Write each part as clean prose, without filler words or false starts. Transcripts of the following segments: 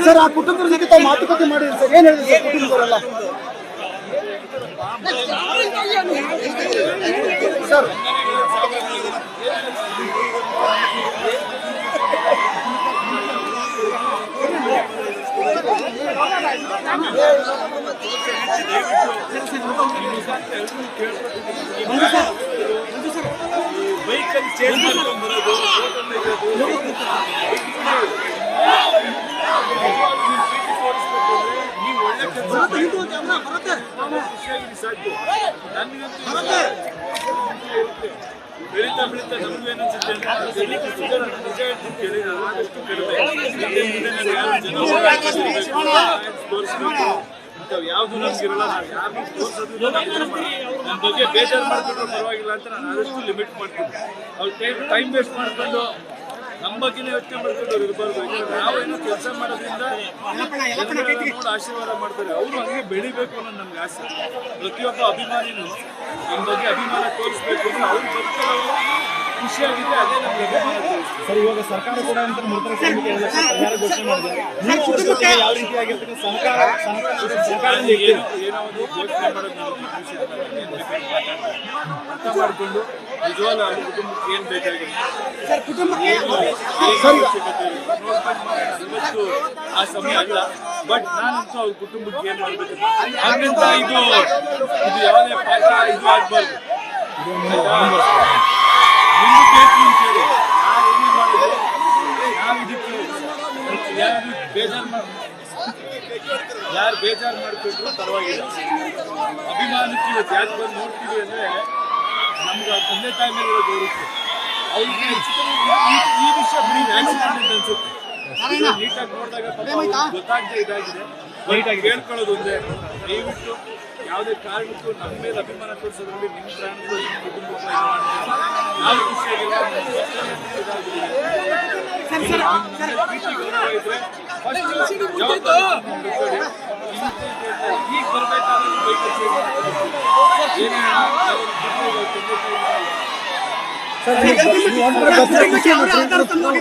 Sir ಆ ಕುಟುಂಬದ ಜೊತೆ ತಾವು ಮಾತುಕತೆ ಮಾಡಿದ್ರಿ ಸರ್, ಏನ್ ಹೇಳಿದ್ರು ಸರ್ ಕುಟುಂಬದವರೆಲ್ಲ? ಸರ್ ವೆಹಿಕಲ್ ಚೇಂಜ್ ಮಾಡ್ಕೊಂಡು ಬರೋದು, ನೀವು ಒಳ್ಳೆ ಖುಷಿಯಾಗಿ ಸಾಕು. ನನಗಂತೂ ಬೆಳೀತಾ ಬೆಳೀತಾ ನಮಗೂ ಏನನ್ಸುತ್ತೆ ಅಂದ್ರೆ ನಿಜ ಹೇಳ್ತೀನಿ ಕೇಳಿ, ಆದಷ್ಟು ಕಡಿಮೆ ತೋರಿಸ್ಬೇಕು. ಯಾವ್ದು ನಮ್ಗಿರಲ್ಲ, ನಾವು ಯಾರು ತೋರಿಸೋದು ನನ್ನ ಬಗ್ಗೆ ಬೇಜಾರು ಮಾಡ್ಕೊಂಡ್ರೆ ಪರವಾಗಿಲ್ಲ ಅಂತ ನಾನು ಆದಷ್ಟು ಲಿಮಿಟ್ ಮಾಡ್ತೀನಿ. ಅವ್ರು ಟೈಮ್ ವೇಸ್ಟ್ ಮಾಡ್ಕೊಂಡು ನಮ್ಮ ಬಗ್ಗೆನೇ ಯೋಚನೆ ಮಾಡ್ಕೊಂಡು ಇರಬಾರ್ದು. ನಾವೇನೋ ಕೆಲಸ ಮಾಡೋದ್ರಿಂದ ನೋಡಿ ಆಶೀರ್ವಾದ ಮಾಡ್ತಾರೆ, ಅವರು ಹಂಗೆ ಬೆಳಿಬೇಕು ಅನ್ನೋದು ನಮ್ಗೆ ಆಸೆ. ಪ್ರತಿಯೊಬ್ಬ ಅಭಿಮಾನಿನೂ ನಮ್ಮ ಬಗ್ಗೆ ಅಭಿಮಾನ ತೋರಿಸ್ಬೇಕು ಅಂದ್ರೆ ಅವ್ರ ಬದುಕಲು ಖುಷಿಯಾಗಿದೆ, ಅದೇ ನಮ್ಗೆ ಅಭಿಮಾನ ತೋರಿಸ್ತೀವಿ. ಸರ್, ಇವಾಗ ಸರ್ಕಾರ ಕೂಡ ಮೃತರ ಘೋಷಣೆ ಮಾಡಿದೆ, ಯಾವ ರೀತಿಯಾಗಿರ್ತಕ್ಕಂಥ ಸರ್ಕಾರ ಏನೋ ಒಂದು ಘೋಷಣೆ ಮಾಡೋದು ನಮ್ಗೆ ಖುಷಿ ಅರ್ಥ ಮಾಡ್ಕೊಂಡು ನಿಜವಾದ ಅವ್ರ ಕುಟುಂಬಕ್ಕೆ ಏನ್ ಬೇಕಾಗಿದೆ ಇವತ್ತು ಆ ಸಮಯ ಅಲ್ಲ. ಬಟ್ ನಾನಂತೂ ಅವ್ರ ಕುಟುಂಬಕ್ಕೆ ಏನ್ ಮಾಡ್ಬೇಕು ಹಾಗಂತ ಇದು ಯಾವುದೇ ಪಾಠ ಇದು ಆಗ್ಬಾರ್ದು. ಮುಂದಕ್ಕೆ ಕೇಳಿ ಯಾರೇನೇ ಮಾಡಿದ್ರು ನಾವು ಇದಕ್ಕೆ ಯಾರು ಬೇಜಾರು ಮಾಡ್ಕೊಂಡ್ರು ಪರವಾಗಿಲ್ಲ. ಅಭಿಮಾನಕ್ಕೆ ಇವತ್ತು ಯಾಕೆ ಬಂದು ನೋಡ್ತೀವಿ ಅಂದ್ರೆ ನಮ್ಗೆ ತಂದೆ ತಾಯಿ ಮೇಲೆ ಗೌರವಿತ್ತು. ಅವ್ರಿಗೆ ಈ ವಿಷಯ ಬರೀ ಆಕ್ಸಿಡೆಂಟ್ ಅನ್ಸುತ್ತೆ, ನೀಟಾಗಿ ನೋಡಿದಾಗ ಗೊತ್ತಾಗದೆ ಇದಾಗಿದೆ. ನೀಟಾಗಿ ಕೇಳ್ಕೊಳ್ಳೋದು ಒಂದೇ, ದಯವಿಟ್ಟು ಯಾವುದೇ ಕಾರಣಕ್ಕೂ ನಮ್ಮ ಮೇಲೆ ಅಭಿಮಾನ ತೋರಿಸೋದ್ರಲ್ಲಿ ನಿಮ್ಮ ಪ್ರಾಣಗಳು ನಿಮ್ಮ ಕುಟುಂಬ ನಾವು ಖುಷಿಯಾಗಿಲ್ಲ. ಇದ್ರೆ ಈಗ ಬರಬೇಕಾದ್ರೆ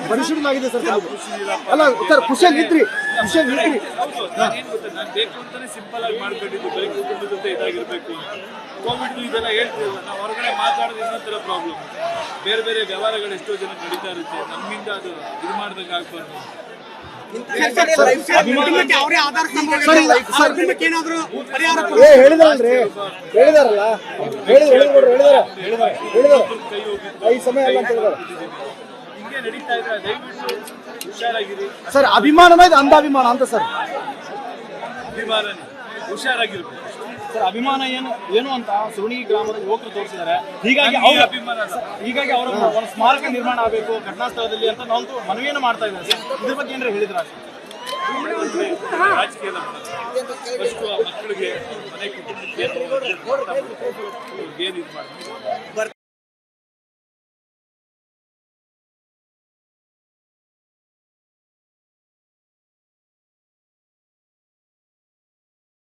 ಪರಿಶೀಲನಾಗಿದೆ ಸರ್. ಅಲ್ಲ ಸರ್, ಖುಷಿಯಾಗಿದ್ರಿ? ನಾನೇನು ಗೊತ್ತಾ, ನಾನು ಬೇಕು ಅಂತಾನೆ ಸಿಂಪಲ್ ಆಗಿ ಮಾಡ್ಕೊಂಡಿದ್ದು, ಬರೀ ಕುಟುಂಬದ ಜೊತೆ ಇದಾಗಿರ್ಬೇಕು. ಕೋವಿಡ್ ಇದೆಲ್ಲ ಹೇಳ್ತೀವಲ್ಲ, ನಾವು ಹೊರಗಡೆ ಮಾತಾಡೋದು ಇನ್ನೊಂಥರ ಪ್ರಾಬ್ಲಮ್. ಬೇರೆ ಬೇರೆ ವ್ಯವಹಾರಗಳು ಎಷ್ಟೋ ಜನ ನಡೀತಾ ಇರುತ್ತೆ, ನಮ್ಮಿಂದ ಅದು ಇದು ಮಾಡ್ದಂಗೆ ಆಗ್ಬಾರ್ದು. ಹೇಳಿದಾರಲ್ರಿ, ಹೇಳಿದಾರಲ್ಲ, ಈ ಸಮಯ ಅಲ್ಲ ಅಂತ ಹೇಳಿದಾರೆ. ಹಿಂಗೆ ನಡೀತಾ ಇದ್ರೆ ದಯವಿಟ್ಟು ಹುಷಾರಾಗಿರಿ ಸರ್. ಅಭಿಮಾನನ ಇದು ಅಂಧಾಭಿಮಾನ ಅಂತ ಸರ್? ಅಭಿಮಾನ ಹುಷಾರಾಗಿರ್ಬೇಕು ಸರ್. ಅಭಿಮಾನ ಏನು ಅಂತ ಸುರುಣಿಗಿ ಗ್ರಾಮದ ಯುವಕರು ತೋರಿಸಿದ್ದಾರೆ. ಹೀಗಾಗಿ ಅವರ ಒಂದು ಸ್ಮಾರಕ ನಿರ್ಮಾಣ ಆಗಬೇಕು ಘಟನಾ ಸ್ಥಳದಲ್ಲಿ ಅಂತ ನಾವು ಮನವಿಯನ್ನು ಮಾಡ್ತಾ ಇದ್ದಾರೆ ಸರ್. ಇದ್ರ ಬಗ್ಗೆ ಏನಾರ ಹೇಳಿದ್ರ? ರಾಜಕೀಯ ಫಸ್ಟು ಆ ಮಕ್ಕಳಿಗೆ ಮನೆ ಕುಟುಂಬಕ್ಕೆ ಏನು ಇದು ಮಾಡ್ತೀವಿ